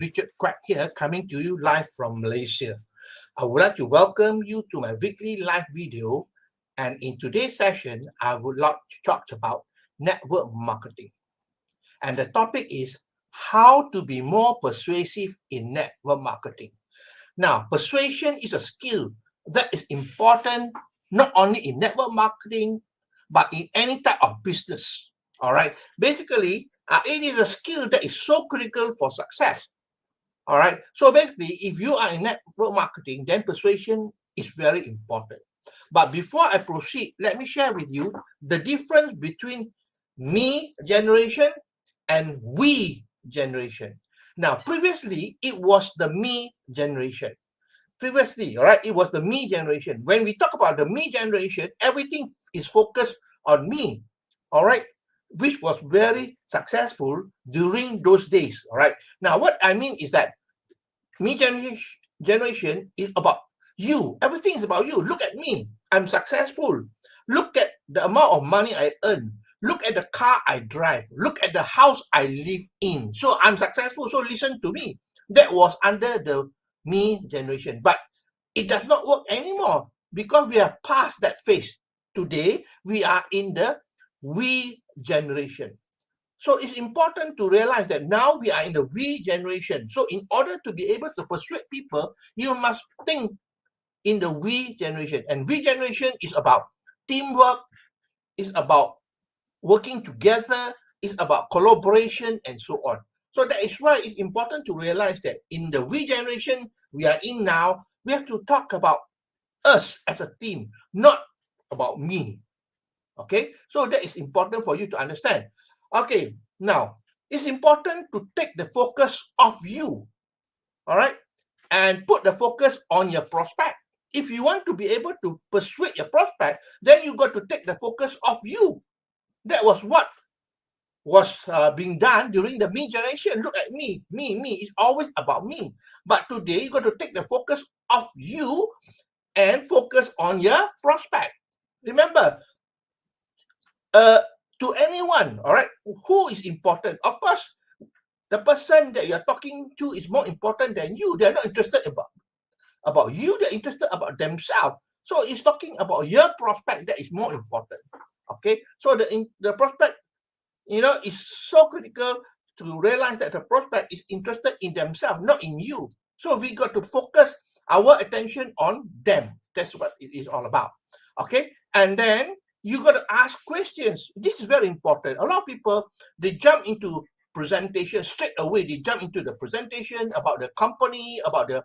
Richard Quack here, coming to you live from Malaysia. I would like to welcome you to my weekly live video. And in today's session, I would like to talk about network marketing. And the topic is how to be more persuasive in network marketing. Now, persuasion is a skill that is important not only in network marketing, but in any type of business. All right. Basically, it is a skill that is so critical for success. All right. So basically, if you are in network marketing, then persuasion is very important. But before I proceed, let me share with you the difference between me generation and we generation. Now, previously, it was the me generation. Previously, all right, it was the me generation. When we talk about the me generation, everything is focused on me, all right, which was very successful during those days, all right. Now, what I mean is that me generation is about you. Everything is about you. Look at me. I'm successful. Look at the amount of money I earn. Look at the car I drive. Look at the house I live in. So I'm successful. So listen to me. That was under the me generation. But it does not work anymore because we have passed that phase. Today, we are in the we generation. So it's important to realize that now we are in the we generation. So in order to be able to persuade people, you must think in the we generation. And we generation is about teamwork, is about working together, is about collaboration, and so on. So that is why it's important to realize that in the we generation we are in now, we have to talk about us as a team, not about me. Okay, so that is important for you to understand. Okay, now it's important to take the focus off you, all right, and put the focus on your prospect. If you want to be able to persuade your prospect, then you got to take the focus off you. That was what was being done during the me generation. Look at me. It's always about me. But today, you got to take the focus off you and focus on your prospect. Remember, to anyone, all right, who is important? Of course, the person that you're talking to is more important than you. They're not interested about you. They're interested about themselves. So it's talking about your prospect that is more important. Okay, so the prospect, is so critical to realize that the prospect is interested in themselves, not in you. So we got to focus our attention on them. That's what it is all about. Okay, and then you got to ask questions. This is very important. A lot of people, they jump into presentation straight away. They jump into the presentation about the company, about the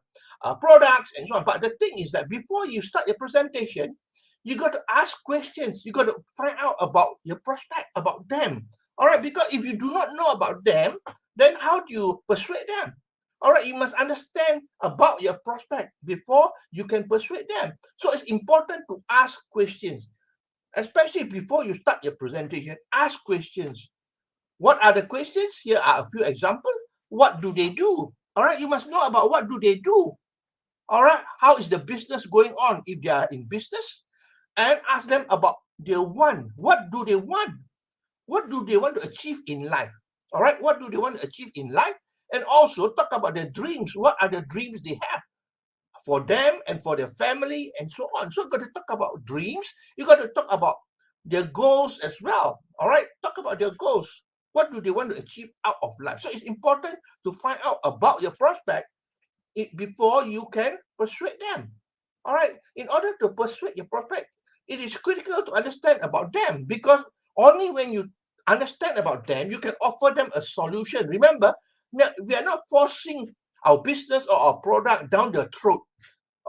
products, and so on. But the thing is that before you start your presentation, you got to ask questions. You got to find out about your prospect, about them. All right, because if you do not know about them, then how do you persuade them? All right, you must understand about your prospect before you can persuade them. So it's important to ask questions, especially before you start your presentation. Ask questions. What are the questions? Here are a few examples. What do they do? All right, you must know about what do they do. All right, how is the business going on if they are in business? And ask them about their want. What do they want? What do they want to achieve in life? All right, what do they want to achieve in life? And also talk about their dreams. What are the dreams they have for them and for their family and so on? So you got to talk about dreams. You got to talk about their goals as well. All right, talk about their goals. What do they want to achieve out of life? So it's important to find out about your prospect before you can persuade them. All right, in order to persuade your prospect, it is critical to understand about them, because only when you understand about them, you can offer them a solution. Remember, we are not forcing our business or our product down their throat.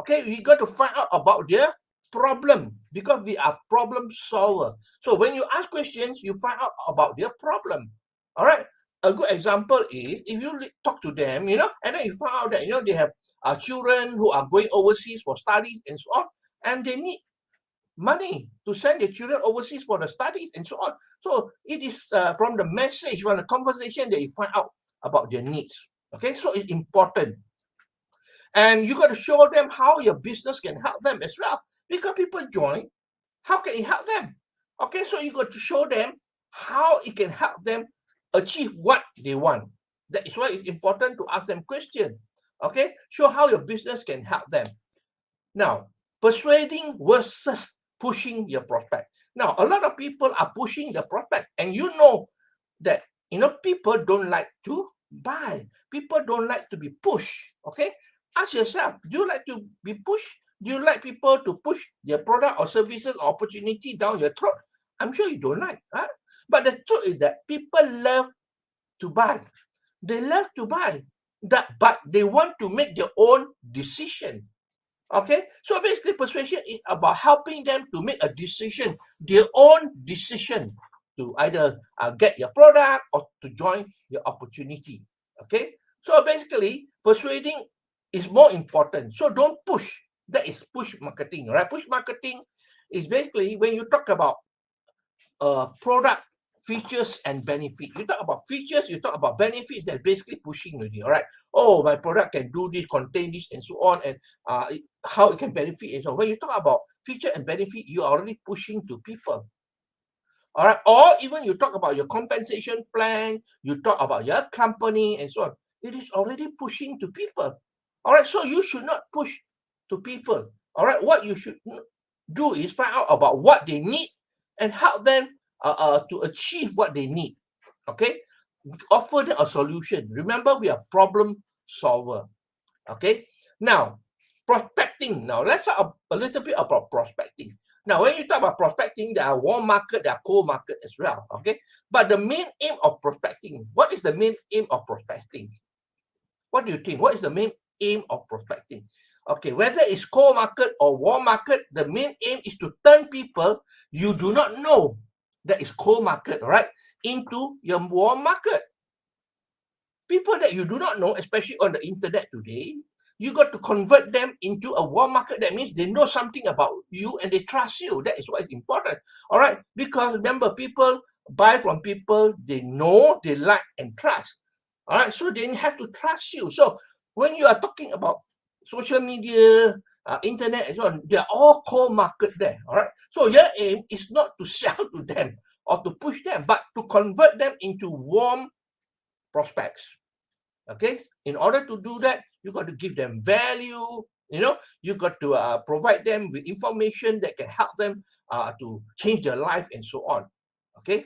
Okay, we got to find out about their problem, because we are problem solver. So when you ask questions, you find out about their problem. All right, a good example is if you talk to them, and then you find out that they have children who are going overseas for studies and so on, and they need money to send their children overseas for the studies and so on. So it is from the message, from the conversation, that you find out about their needs. Okay, so it's important. And you got to show them how your business can help them as well. Because people join, how can it help them? Okay, so you got to show them how it can help them achieve what they want. That is why it's important to ask them questions. Okay, show how your business can help them. Now, persuading versus pushing your prospect. Now, a lot of people are pushing the prospect, and you know that people don't like to buy. People don't like to be pushed. Okay, ask yourself: do you like to be pushed? Do you like people to push their product or services or opportunity down your throat? I'm sure you don't like. Huh? But the truth is that people love to buy. They love to buy that, but they want to make their own decision. Okay, so basically persuasion is about helping them to make a decision, their own decision, to either get your product or to join your opportunity. Okay, so basically persuading is more important, so don't push. That is push marketing, right? Push marketing is basically when you talk about product features and benefits. You talk about features, you talk about benefits, they're basically pushing already, all right? Oh, my product can do this, contain this, and so on, and how it can benefit. And so when you talk about feature and benefit, you're already pushing to people. All right, or even you talk about your compensation plan, you talk about your company, and so on. It is already pushing to people. All right, so you should not push to people. All right, what you should do is find out about what they need and help them to achieve what they need. Okay, offer them a solution. Remember, we are problem solver. Okay, now prospecting. Now let's talk a little bit about prospecting. Now, when you talk about prospecting, there are warm market, there are cold market as well. Okay, but the main aim of prospecting, what is the main aim of prospecting? What do you think? What is the main aim of prospecting? Okay, whether it's cold market or warm market, the main aim is to turn people you do not know that is cold market, right, into your warm market. People that you do not know, especially on the internet today, you got to convert them into a warm market. That means they know something about you and they trust you. That is what is important. All right. Because remember, people buy from people they know, they like, and trust. All right. So they have to trust you. So when you are talking about social media, internet, and so on, they are all core market there. All right. So your aim is not to sell to them or to push them, but to convert them into warm prospects. Okay, in order to do that, you got to give them value. You got to provide them with information that can help them to change their life and so on. Okay,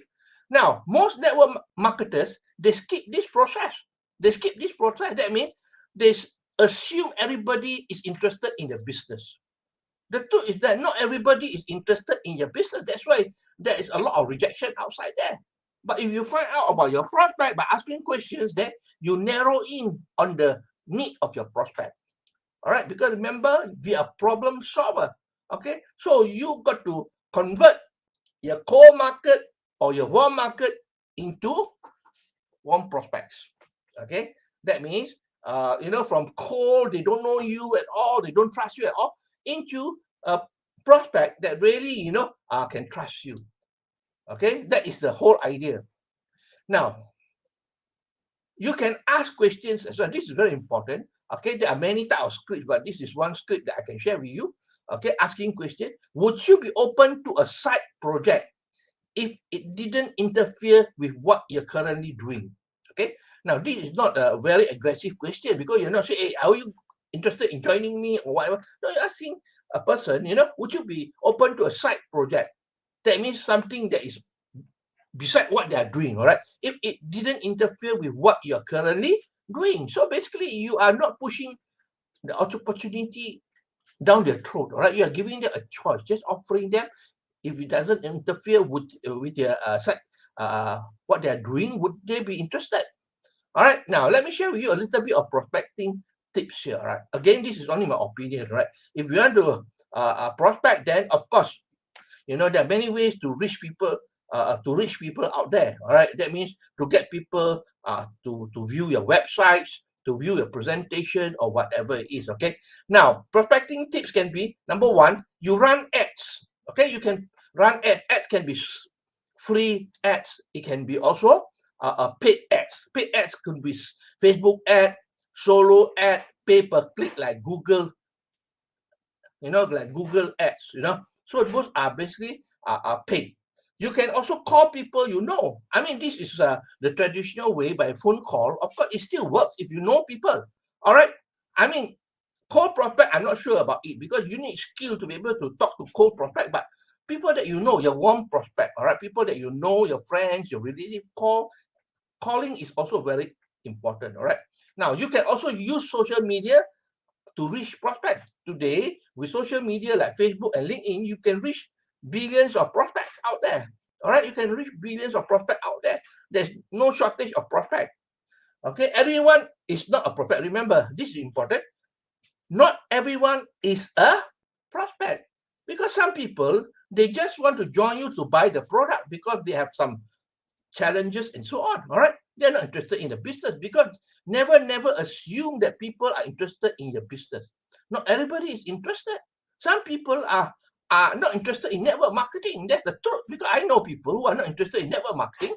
now most network marketers, they skip this process. That means they assume everybody is interested in the business. The truth is that not everybody is interested in your business. That's why there is a lot of rejection outside there. But if you find out about your prospect by asking questions, then you narrow in on the need of your prospect. All right, because remember, we are problem solver. Okay, so you got to convert your core market or your warm market into warm prospects. Okay, that means from cold, they don't know you at all, they don't trust you at all, into a prospect that really can trust you. Okay, that is the whole idea. Now, you can ask questions as well. This is very important. Okay, there are many types of scripts, but this is one script that I can share with you. Okay, asking questions. Would you be open to a side project if it didn't interfere with what you're currently doing? Okay, now this is not a very aggressive question, because you're not saying, hey, are you interested in joining me or whatever? No, you're asking a person, would you be open to a side project? That means something that is beside what they are doing, all right? If it didn't interfere with what you're currently doing. So basically, you are not pushing the opportunity down their throat, all right? You are giving them a choice, just offering them. If it doesn't interfere with their what they are doing, would they be interested? All right, now let me share with you a little bit of prospecting tips here, right? Again, this is only my opinion, right? If you want to prospect, then of course, there are many ways to reach people out there. All right, that means to get people to view your websites, to view your presentation, or whatever it is. Okay, now prospecting tips can be: number one, you run ads. Okay, you can run ads. Ads can be free ads. It can be also paid ads. Paid ads could be Facebook ad, solo ad, pay per click like Google, like Google ads. So those are basically paid. You can also call people you know. I mean, this is the traditional way by phone call. Of course, it still works if you know people. All right. I mean, cold prospect, I'm not sure about it because you need skill to be able to talk to cold prospect. But people that you know, your warm prospect, all right, people that you know, your friends, your relative, calling is also very important. All right. Now you can also use social media to reach prospects. Today, with social media like Facebook and LinkedIn, you can reach billions of prospects out there. All right, you can reach billions of prospects out there. There's no shortage of prospects. Okay, everyone is not a prospect. Remember, this is important. Not everyone is a prospect because some people they just want to join you to buy the product because they have some challenges and so on. All right, they're not interested in the business because never assume that people are interested in your business. Not everybody is interested. Some people are not interested in network marketing. That's the truth because I know people who are not interested in network marketing,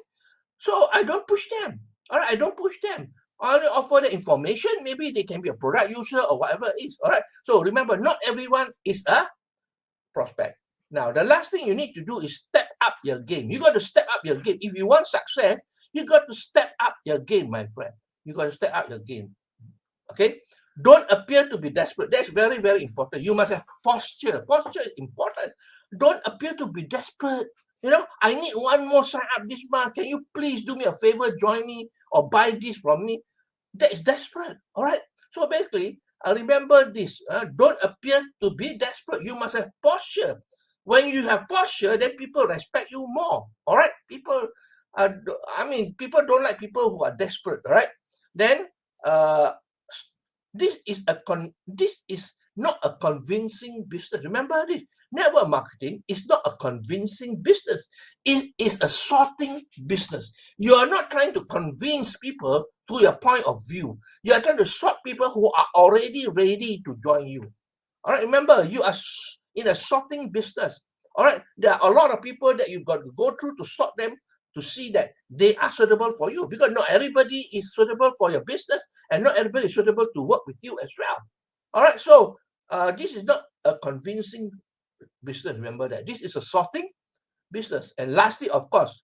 so I don't push them. All right, I don't push them. I only offer the information. Maybe they can be a product user or whatever it is. All right, so remember, not everyone is a prospect. Now, the last thing you need to do is step up your game. You got to step up your game. If you want success, you got to step up your game, my friend. You got to step up your game. Okay? Don't appear to be desperate. That's very, very important. You must have posture. Posture is important. Don't appear to be desperate. You know, I need one more sign up this month. Can you please do me a favor, join me or buy this from me? That is desperate. All right. So basically, remember this. Don't appear to be desperate. You must have posture. When you have posture, then people respect you more. All right. People don't like people who are desperate. All right. Then, this is not a convincing business. Remember this. Network marketing is not a convincing business. It is a sorting business. You are not trying to convince people to your point of view. You are trying to sort people who are already ready to join you. All right, remember, you are in a sorting business. All right, there are a lot of people that you got to go through to sort them to see that they are suitable for you because not everybody is suitable for your business and not everybody is suitable to work with you as well. All right, so this is not a convincing business. Remember that this is a sorting business. And lastly, of course,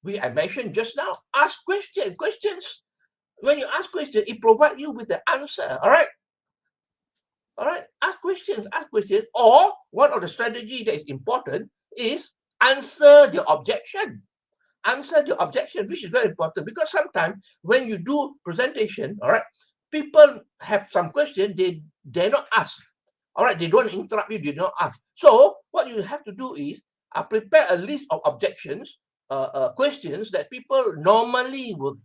I mentioned just now, ask questions. When you ask questions, it provides you with the answer. All right. All right, ask questions. Or one of the strategy that is important is answer the objection. Answer the objection, which is very important because sometimes when you do presentation, all right, people have some question they dare not ask. All right, they don't interrupt you, they don't ask. So what you have to do is prepare a list of objections, questions that people normally would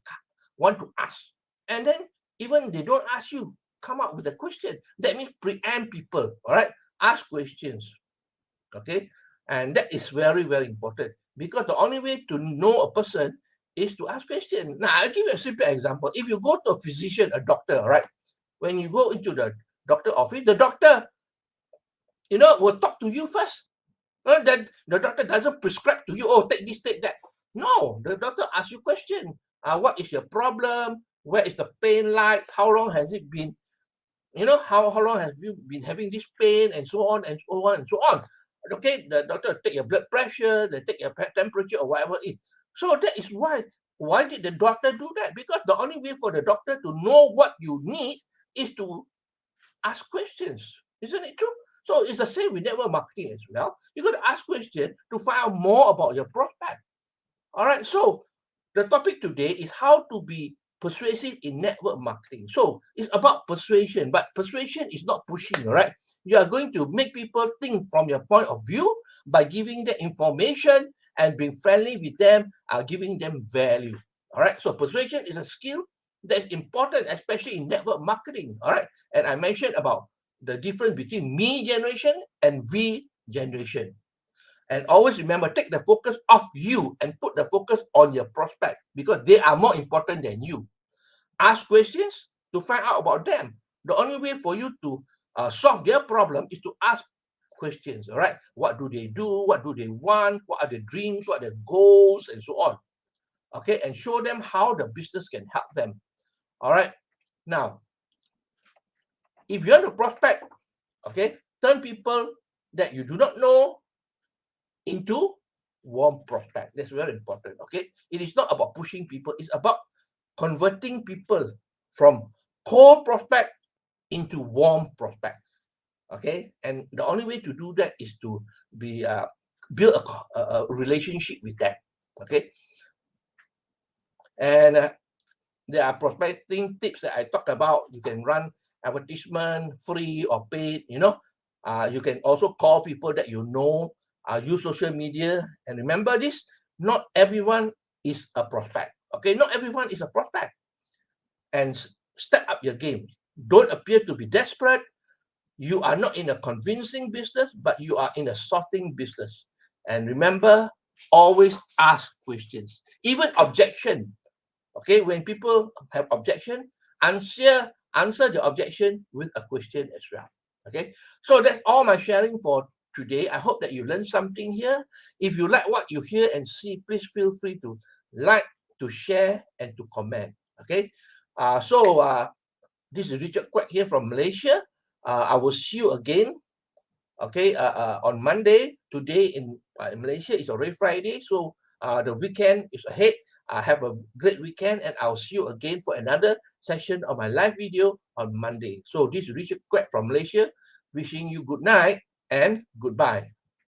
want to ask, and then even they don't ask you, come up with a question. That means preempt people. All right, ask questions. Okay, and that is very, very important because the only way to know a person is to ask questions. Now, I'll give you a simple example. If you go to a physician, a doctor, right? When you go into the doctor office, the doctor, will talk to you first. That the doctor doesn't prescribe to you, oh, take this, take that. No, the doctor asks you question. What is your problem? Where is the pain like? How long has it been? How long have you been having this pain and so on and so on and so on. Okay, the doctor take your blood pressure, they take your temperature or whatever it is. So that is why did the doctor do that? Because the only way for the doctor to know what you need is to ask questions. Isn't it true? So it's the same with network marketing as well. You got to ask questions to find out more about your prospect. All right, so the topic today is how to be persuasive in network marketing. So it's about persuasion, but persuasion is not pushing, all right? You are going to make people think from your point of view by giving them information and being friendly with them, giving them value. All right, so persuasion is a skill that's important, especially in network marketing. All right, and I mentioned about the difference between me generation and we generation. And always remember, take the focus off you and put the focus on your prospect because they are more important than you. Ask questions to find out about them. The only way for you to solve their problem is to ask questions. All right. What do they do? What do they want? What are their dreams? What are their goals? And so on. Okay. And show them how the business can help them. All right. Now, if you want to prospect, okay, turn people that you do not know into warm prospect. That's very important. Okay, it is not about pushing people, it's about converting people from cold prospect into warm prospect. Okay, and the only way to do that is to be build a relationship with them. Okay, and there are prospecting tips that I talk about. You can run advertisement, free or paid. You can also call people that you know. Use social media, and remember this: not everyone is a prospect. Okay, not everyone is a prospect. And step up your game. Don't appear to be desperate. You are not in a convincing business, but you are in a sorting business. And remember, always ask questions, even objection. Okay, when people have objection, answer the objection with a question as well. Okay, so that's all my sharing for today. I hope that you learned something here. If you like what you hear and see, please feel free to like, to share, and to comment. Okay, this is Richard Quek here from Malaysia. I will see you again. Okay, on Monday. Today in Malaysia is already Friday, so the weekend is ahead. Have a great weekend, and I'll see you again for another session of my live video on Monday. So this is Richard Quek from Malaysia, wishing you good night and goodbye.